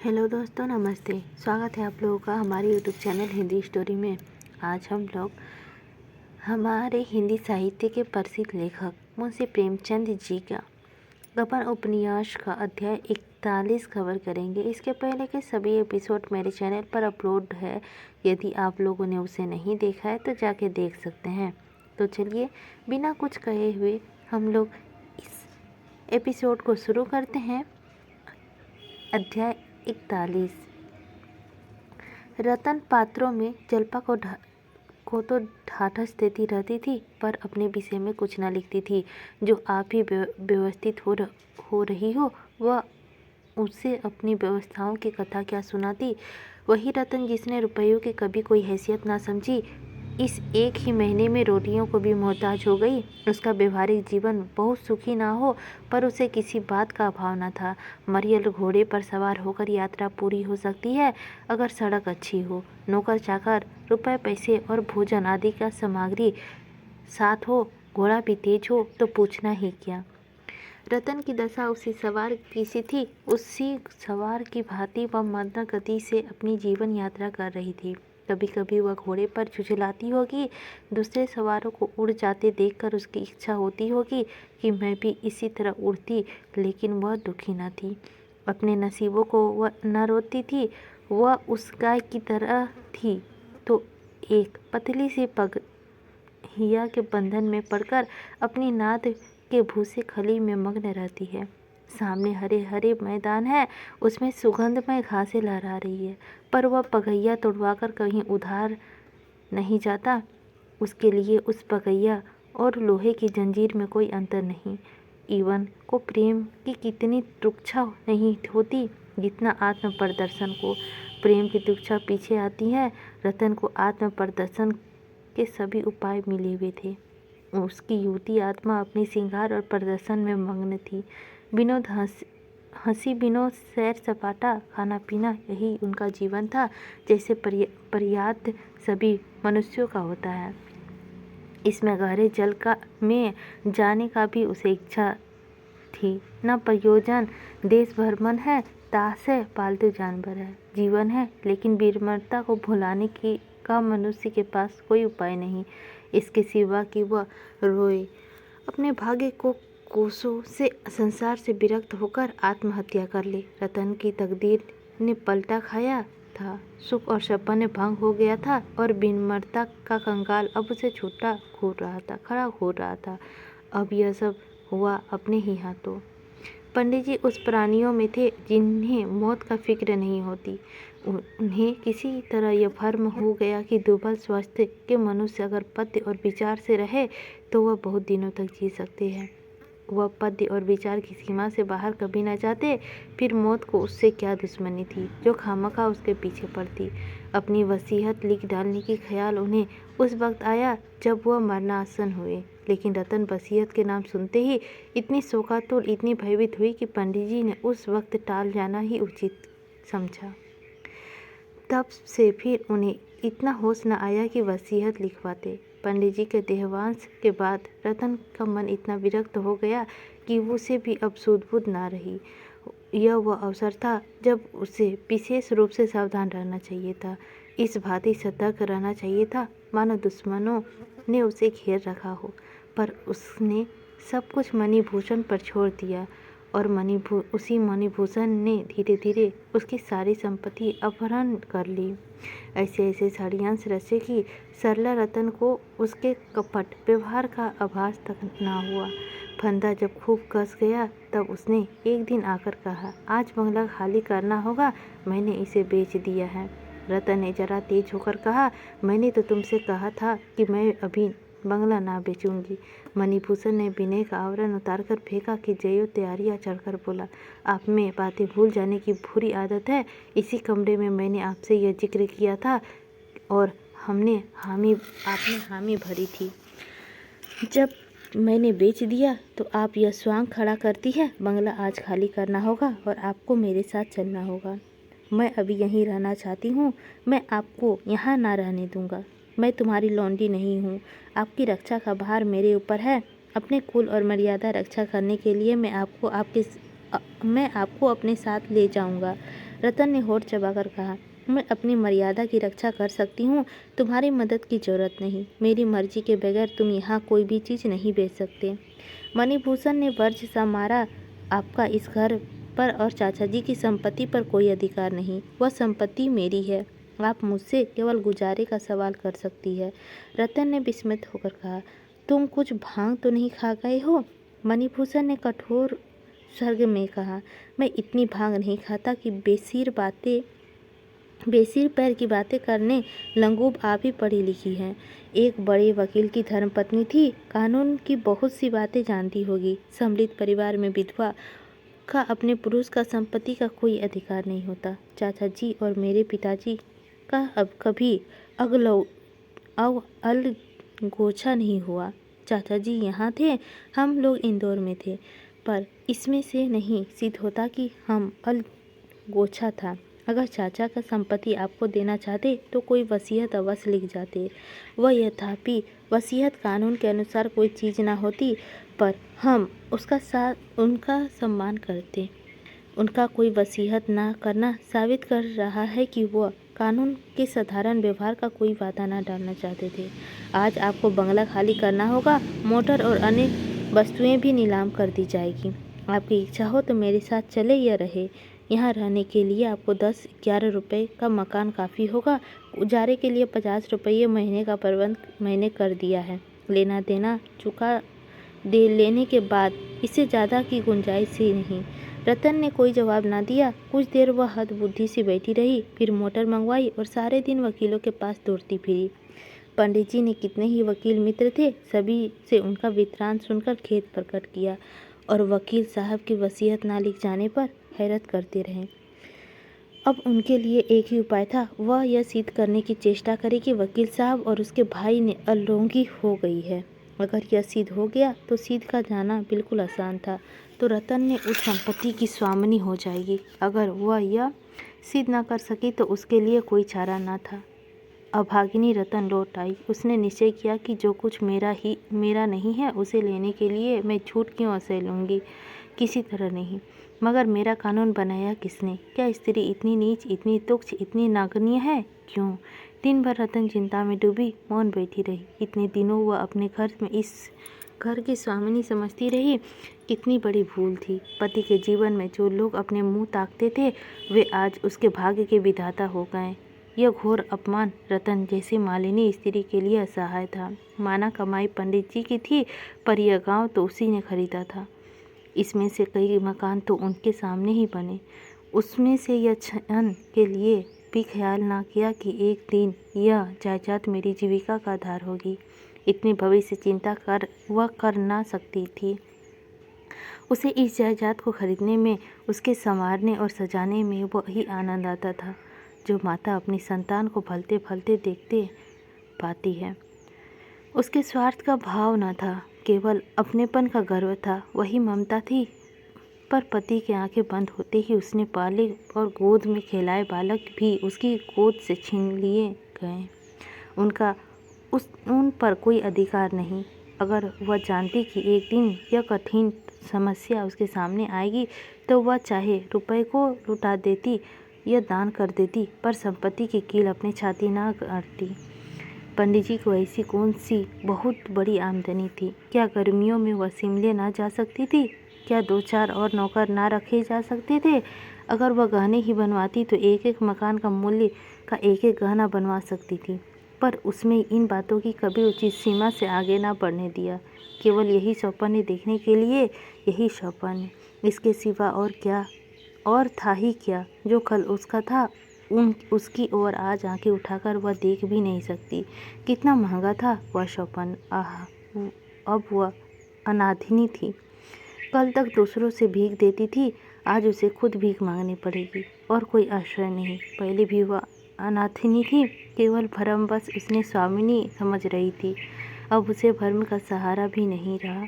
Hello दोस्तों, नमस्ते। स्वागत है आप लोगों का हमारे यूट्यूब चैनल हिंदी स्टोरी में। आज हम लोग हमारे हिंदी साहित्य के प्रसिद्ध लेखक मुंशी प्रेमचंद जी का गबन उपन्यास का अध्याय 41 कवर करेंगे। इसके पहले के सभी एपिसोड मेरे चैनल पर अपलोड है। यदि आप लोगों ने उसे नहीं देखा है तो जाके देख सकते हैं। तो चलिए बिना कुछ कहे हुए हम लोग इस एपिसोड को शुरू करते हैं। अध्याय 41। रतन पात्रों में जल्पा को तो ढाढ़स देती रहती थी, पर अपने विषय में कुछ न लिखती थी। जो आप ही व्यवस्थित हो रही हो वह उससे अपनी व्यवस्थाओं की कथा क्या सुनाती। वही रतन जिसने रुपयों की कभी कोई हैसियत ना समझी, इस एक ही महीने में रोटियों को भी मोहताज हो गई। उसका व्यवहारिक जीवन बहुत सुखी ना हो, पर उसे किसी बात का अभाव न था। मरियल घोड़े पर सवार होकर यात्रा पूरी हो सकती है अगर सड़क अच्छी हो, नौकर चाकर, रुपए पैसे और भोजन आदि का सामग्री साथ हो, घोड़ा भी तेज हो तो पूछना ही क्या। रतन की दशा उसी सवार की सी थी। उसी सवार की भांति वह मध्यम गति से अपनी जीवन यात्रा कर रही थी। कभी कभी वह घोड़े पर झुझलाती होगी, दूसरे सवारों को उड़ जाते देखकर उसकी इच्छा होती होगी कि मैं भी इसी तरह उड़ती, लेकिन वह दुखी न थी। अपने नसीबों को वह न रोती थी। वह उस गाय की तरह थी तो एक पतली सी पगहिया के बंधन में पड़कर अपनी नाद के भूसे खली में मग्न रहती है। सामने हरे हरे मैदान है, उसमें सुगंधमय घासें लहरा रही है, पर वह पगहिया तोड़वाकर कहीं उधार नहीं जाता। उसके लिए उस पगहिया और लोहे की जंजीर में कोई अंतर नहीं। इवन को प्रेम की कितनी तुच्छा नहीं होती जितना आत्म प्रदर्शन को। प्रेम की तुच्छा पीछे आती है। रतन को आत्म प्रदर्शन के सभी उपाय मिले हुए थे। उसकी युवती आत्मा अपनी श्रृंगार और प्रदर्शन में मग्न थी। विनोद हंसी विनोद सैर सपाटा खाना पीना, यही उनका जीवन था, जैसे पर्याप्त सभी मनुष्यों का होता है। इसमें गहरे जल में जाने का भी उसे इच्छा थी। न प्रयोजन, देश भ्रमण है, ताश है, पालतू जानवर है, जीवन है, लेकिन विमरता को भुलाने का मनुष्य के पास कोई उपाय नहीं, इसके सिवा कि वह रोए, अपने भाग्य को कोसों से संसार से विरक्त होकर आत्महत्या कर ले। रतन की तकदीर ने पलटा खाया था। सुख और सपन भंग हो गया था और विमरता का कंगाल अब उसे खड़ा घूर रहा था। अब यह सब हुआ अपने ही हाथों। पंडित जी उस प्राणियों में थे जिन्हें मौत का फिक्र नहीं होती। उन्हें किसी तरह यह भ्रम हो गया कि दुर्बल स्वास्थ्य के मनुष्य अगर पद्य और विचार से रहे तो वह बहुत दिनों तक जी सकते हैं। वह पद्य और विचार की सीमा से बाहर कभी न जाते। फिर मौत को उससे क्या दुश्मनी थी जो खामखा उसके पीछे पड़ती। अपनी वसीयत लिख डालने की ख्याल उन्हें उस वक्त आया जब वह मरणासन हुए, लेकिन रतन वसीयत के नाम सुनते ही इतनी शोकातुर, इतनी भयभीत हुई कि पंडित जी ने उस वक्त टाल जाना ही उचित समझा। तब से फिर उन्हें इतना होश न आया कि वसीयत लिखवाते। पंडित जी के देहांत के बाद रतन का मन इतना विरक्त हो गया कि उसे भी अब सुध-बुध न रही। यह वह अवसर था जब उसे विशेष रूप से सावधान रहना चाहिए था। इस भांति सतर्क रहना चाहिए था मानो दुश्मनों ने उसे घेर रखा हो। पर उसने सब कुछ मणिभूषण पर छोड़ दिया और उसी मणिभूषण ने धीरे धीरे उसकी सारी संपत्ति अपहरण कर ली। ऐसे ऐसे षड्यंत्र रचे कि सरला रतन को उसके कपट व्यवहार का आभास तक ना हुआ। फंदा जब खूब कस गया तब उसने एक दिन आकर कहा, आज बंगला खाली करना होगा, मैंने इसे बेच दिया है। रतन ने जरा तेज होकर कहा, मैंने तो तुमसे कहा था कि मैं अभी बंगला ना बेचूंगी। मणिभूषण ने विनय का आवरण उतारकर फेंका कि जयो तैयारियां चढ़कर बोला, आप में बातें भूल जाने की बुरी आदत है। इसी कमरे में मैंने आपसे यह जिक्र किया था और आपने हामी भरी थी। जब मैंने बेच दिया तो आप यह स्वांग खड़ा करती है, बंगला आज खाली करना होगा और आपको मेरे साथ चलना होगा। मैं अभी यहीं रहना चाहती हूँ, मैं आपको यहाँ ना रहने दूँगा। मैं तुम्हारी लौंडी नहीं हूँ। आपकी रक्षा का भार मेरे ऊपर है। अपने कुल और मर्यादा रक्षा करने के लिए मैं आपको अपने साथ ले जाऊँगा। रतन ने होठ चबाकर कहा, मैं अपनी मर्यादा की रक्षा कर सकती हूँ, तुम्हारी मदद की जरूरत नहीं। मेरी मर्जी के बगैर तुम यहाँ कोई भी चीज़ नहीं बेच सकते। मणिभूषण ने वर्ज सा मारा, आपका इस घर पर और चाचा जी की संपत्ति पर कोई अधिकार नहीं। वह संपत्ति मेरी है। आप मुझसे केवल गुजारे का सवाल कर सकती है। रतन ने विस्मित होकर कहा, तुम कुछ भांग तो नहीं खा गए हो? मणिभूषण ने कठोर स्वर में कहा, मैं इतनी भांग नहीं खाता कि बेसिर पैर की बातें करने लंगूब। आप ही पढ़ी लिखी हैं, एक बड़े वकील की धर्मपत्नी थी, कानून की बहुत सी बातें जानती होगी। सम्मिलित परिवार में विधवा का अपने पुरुष का संपत्ति का कोई अधिकार नहीं होता। चाचा जी और मेरे पिताजी का अब कभी अलगोचा नहीं हुआ। चाचा जी यहाँ थे, हम लोग इंदौर में थे, पर इसमें से नहीं सिद्ध होता कि हम अलगोचा था। अगर चाचा का संपत्ति आपको देना चाहते तो कोई वसीयत अवश्य लिख जाते। वह यथापि वसीयत कानून के अनुसार कोई चीज़ ना होती, पर हम उनका सम्मान करते। उनका कोई वसीयत ना करना साबित कर रहा है कि वह कानून के साधारण व्यवहार का कोई वादा ना डालना चाहते थे। आज आपको बंगला खाली करना होगा, मोटर और अन्य वस्तुएं भी नीलाम कर दी जाएगी। आपकी इच्छा हो तो मेरे साथ चले या रहे। यहाँ रहने के लिए आपको 10-11 रुपये का मकान काफ़ी होगा। उजारे के लिए 50 रुपये महीने का प्रबंध मैंने कर दिया है। लेना देना चुका दे लेने के बाद इससे ज़्यादा की गुंजाइश ही नहीं। रतन ने कोई जवाब ना दिया। कुछ देर वह हदबुद्धि से बैठी रही, फिर मोटर मंगवाई और सारे दिन वकीलों के पास दौड़ती फिरी। पंडित जी ने कितने ही वकील मित्र थे, सभी से उनका वृत्तांत सुनकर खेद प्रकट किया और वकील साहब की वसीयत ना लिख जाने पर हैरत करते रहे। अब उनके लिए एक ही उपाय था, वह यह सिद्ध करने की चेष्टा करे कि वकील साहब और उसके भाई ने अलोंगी हो गई है। अगर यह सिद्ध हो गया तो सिद्ध का जाना बिल्कुल आसान था, तो रतन ने उस संपत्ति की स्वामिनी हो जाएगी। अगर वह यह सिद्ध न कर सकी तो उसके लिए कोई चारा न था। अभागिनी रतन लौट आई। उसने निश्चय किया कि जो कुछ मेरा नहीं है उसे लेने के लिए मैं झूठ क्यों सह लूँगी, किसी तरह नहीं। मगर मेरा कानून बनाया किसने? क्या स्त्री इतनी नीच, इतनी तुच्छ, इतनी नागनीय है? क्यों? दिन भर रतन चिंता में डूबी मौन बैठी रही। इतने दिनों वह अपने घर में इस घर की स्वामिनी समझती रही। कितनी बड़ी भूल थी। पति के जीवन में जो लोग अपने मुंह ताकते थे वे आज उसके भाग्य के विधाता हो गए। यह घोर अपमान रतन जैसी मालिनी स्त्री के लिए असहाय था। माना कमाई पंडित जी की थी, पर यह गांव तो उसी ने खरीदा था। इसमें से कई मकान तो उनके सामने ही बने। उसमें से यह क्षण के लिए भी ख्याल ना किया कि एक दिन यह जायदाद मेरी जीविका का आधार होगी। इतनी भविष्य चिंता वह कर ना सकती थी। उसे इस जायदाद को खरीदने में, उसके संवारने और सजाने में वही आनंद आता था जो माता अपनी संतान को फलते फलते देखते पाती है। उसके स्वार्थ का भाव न था, केवल अपनेपन का गर्व था। वही ममता थी। पर पति की आंखें बंद होते ही उसने पाले और गोद में खिलाए बालक भी उसकी गोद से छीन लिए गए। उन पर कोई अधिकार नहीं। अगर वह जानती कि एक दिन यह कठिन समस्या उसके सामने आएगी तो वह चाहे रुपए को लुटा देती या दान कर देती, पर संपत्ति की कील अपनी छाती ना गाड़ती। पंडित जी को ऐसी कौन सी बहुत बड़ी आमदनी थी? क्या गर्मियों में वह शिमले ना जा सकती थी? क्या 2-4 और नौकर ना रखे जा सकते थे? अगर वह गहने ही बनवाती तो एक एक मकान का मूल्य का एक एक गहना बनवा सकती थी। पर उसमें इन बातों की कभी उचित सीमा से आगे ना बढ़ने दिया। केवल यही सौपन्य देखने के लिए, यही सौपन्य, इसके सिवा और क्या? और था ही क्या? जो कल उसका था उसकी ओर आज आंखें उठाकर वह देख भी नहीं सकती। कितना महंगा था वह सौपन्य! आह, अब वह अनाथिनी थी। कल तक दूसरों से भीख देती थी, आज उसे खुद भीख मांगनी पड़ेगी और कोई आश्रय नहीं। पहले भी वह अनाथिनी थी, केवल भरमवश उसने स्वामिनी समझ रही थी। अब उसे भरम का सहारा भी नहीं रहा।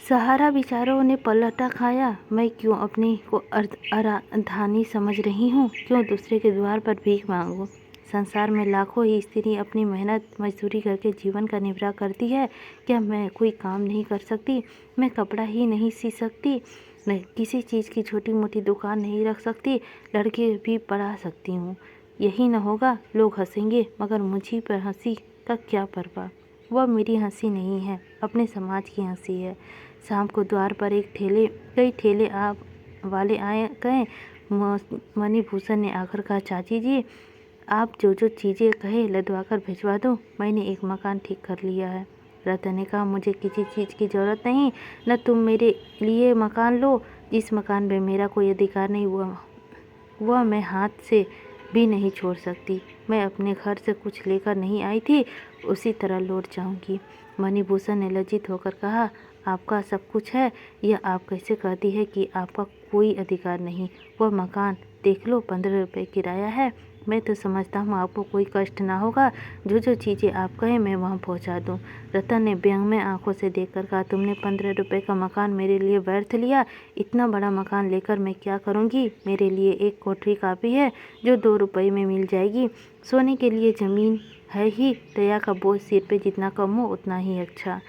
सहारा विचारों ने पलटा खाया। मैं क्यों अपने को अर्धांगी समझ रही हूँ? क्यों दूसरे के द्वार पर भीख मांगूं? संसार में लाखों ही स्त्री अपनी मेहनत मजदूरी करके जीवन का निर्वाह करती है। क्या मैं कोई काम नहीं कर सकती? मैं कपड़ा ही नहीं सी सकती? नहीं, किसी चीज़ की छोटी मोटी दुकान नहीं रख सकती, लड़के भी पढ़ा सकती हूँ। यही न होगा, लोग हंसेंगे, मगर मुझी पर हंसी का क्या परवाह। वह मेरी हंसी नहीं है, अपने समाज की हंसी है। शाम को द्वार पर कई ठेले वाले आए गए। मणिभूषण ने आकर कहा, चाची जी, आप जो जो चीज़ें कहे लदवा कर भिजवा दो, मैंने एक मकान ठीक कर लिया है। रतन ने कहा, मुझे किसी चीज़ की ज़रूरत नहीं, न तुम मेरे लिए मकान लो। जिस मकान में मेरा कोई अधिकार नहीं वह मैं हाथ से भी नहीं छोड़ सकती। मैं अपने घर से कुछ लेकर नहीं आई थी, उसी तरह लौट जाऊंगी। मणिभूषण ने लज्जित होकर कहा, आपका सब कुछ है, यह आप कैसे कहती है कि आपका कोई अधिकार नहीं। वह मकान देख लो, 15 रुपये किराया है। मैं तो समझता हूँ आपको कोई कष्ट ना होगा। जो जो चीज़ें आप कहें मैं वहाँ पहुँचा दूँ। रतन ने व्यंग्य आंखों से देखकर कहा, तुमने 15 रुपये का मकान मेरे लिए व्यर्थ लिया। इतना बड़ा मकान लेकर मैं क्या करूँगी। मेरे लिए एक कोठरी काफ़ी है जो 2 रुपये में मिल जाएगी। सोने के लिए ज़मीन है ही, दया का बोझ सिर पे जितना कम हो उतना ही अच्छा।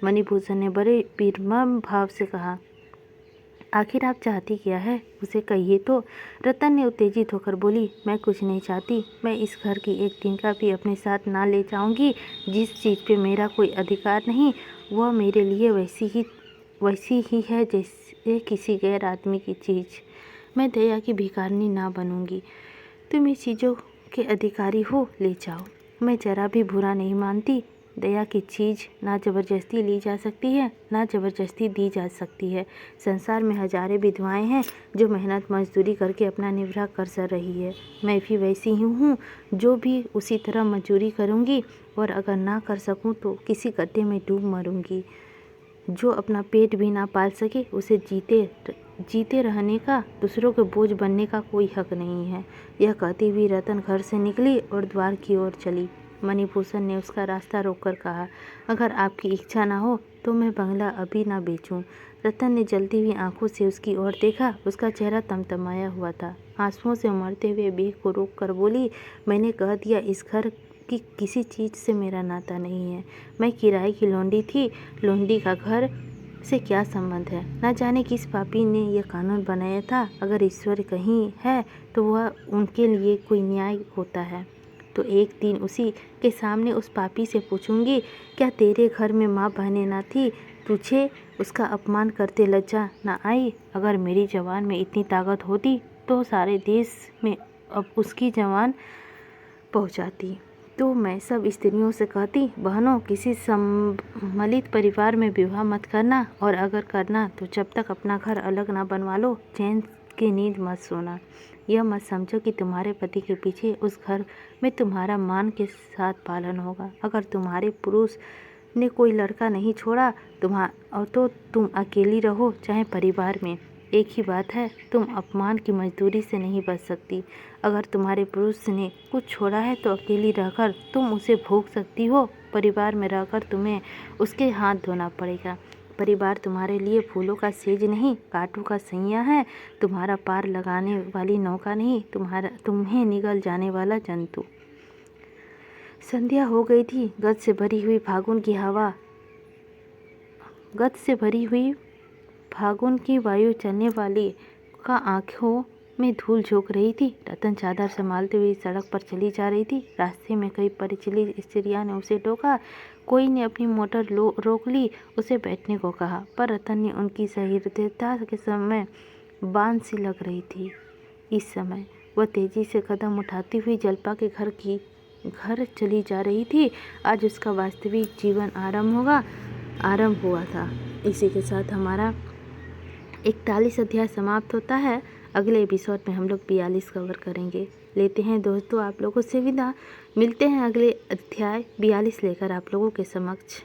मणिभूषण ने बड़े विनम्र भाव से कहा, आखिर आप चाहती क्या है, उसे कहिए तो। रतन ने उत्तेजित होकर बोली, मैं कुछ नहीं चाहती। मैं इस घर की एक तिनका भी अपने साथ ना ले जाऊंगी। जिस चीज़ पे मेरा कोई अधिकार नहीं, वह मेरे लिए वैसी ही है जैसे किसी गैर आदमी की चीज़। मैं दया की भिखारनी ना बनूंगी। तुम इस चीज़ों के अधिकारी हो, ले जाओ। मैं जरा भी बुरा नहीं मानती। दया की चीज़ ना ज़बरदस्ती ली जा सकती है, ना ज़बरदस्ती दी जा सकती है। संसार में हजारों विधवाएं हैं जो मेहनत मजदूरी करके अपना निर्वाह कर सर रही है। मैं भी वैसी ही हूँ, जो भी उसी तरह मजदूरी करूँगी, और अगर ना कर सकूँ तो किसी गड्ढे में डूब मरूँगी। जो अपना पेट भी ना पाल सके, उसे जीते रहने का, दूसरों के बोझ बनने का कोई हक नहीं है। यह कहती हुई रतन घर से निकली और द्वार की ओर चली। मणिभूषण ने उसका रास्ता रोककर कहा, अगर आपकी इच्छा ना हो तो मैं बंगला अभी ना बेचूं। रतन ने जलती हुई आंखों से उसकी ओर देखा। उसका चेहरा तमतमाया हुआ था। आंसुओं से उमड़ते हुए बेग को रोक कर बोली, मैंने कह दिया, इस घर की किसी चीज़ से मेरा नाता नहीं है। मैं किराए की लौंडी थी। लौंडी का घर से क्या संबंध है। न जाने किस पापी ने यह कानून बनाया था। अगर ईश्वर कहीं है तो वह उनके लिए कोई न्याय होता है। तो एक दिन उसी के सामने उस पापी से पूछूंगी, क्या तेरे घर में माँ बहनें ना थी? तुझे उसका अपमान करते लज्जा ना आई? अगर मेरी जवान में इतनी ताकत होती तो सारे देश में अब उसकी जवान पहुंचाती। तो मैं सब स्त्रियों से कहती, बहनों, किसी सम्मिलित परिवार में विवाह मत करना, और अगर करना तो जब तक अपना घर अलग ना बनवा लो, चैन की नींद मत सोना। यह मत समझो कि तुम्हारे पति के पीछे उस घर में तुम्हारा मान के साथ पालन होगा। अगर तुम्हारे पुरुष ने कोई लड़का नहीं छोड़ा तो तुम अकेली रहो, चाहे परिवार में। एक ही बात है, तुम अपमान की मजदूरी से नहीं बच सकती। अगर तुम्हारे पुरुष ने कुछ छोड़ा है तो अकेली रहकर तुम उसे भोग सकती हो। परिवार में रहकर तुम्हें उसके हाथ धोना पड़ेगा। परिवार तुम्हारे लिए फूलों का सेज नहीं, कांटों का सैया है। तुम्हारा पार लगाने वाली नौका नहीं, तुम्हें निगल जाने वाला जंतु। संध्या हो गई थी। गत से भरी हुई फागुन की वायु चलने वाली का आंखों में धूल झोंक रही थी। रतन चादर संभालते हुए सड़क पर चली जा रही थी। रास्ते में कई परिचित स्त्रियां ने उसे टोका। कोई ने अपनी मोटर रोक ली, उसे बैठने को कहा, पर रतन ने उनकी सहृदयता के समय बांध सी लग रही थी। इस समय वह तेजी से कदम उठाती हुई जल्पा के घर चली जा रही थी। आज उसका वास्तविक जीवन आरंभ हुआ था। इसी के साथ हमारा 41 अध्याय समाप्त होता है। अगले एपिसोड में हम लोग 42 कवर करेंगे। लेते हैं दोस्तों आप लोगों से विदा। मिलते हैं अगले अध्याय 42 लेकर आप लोगों के समक्ष।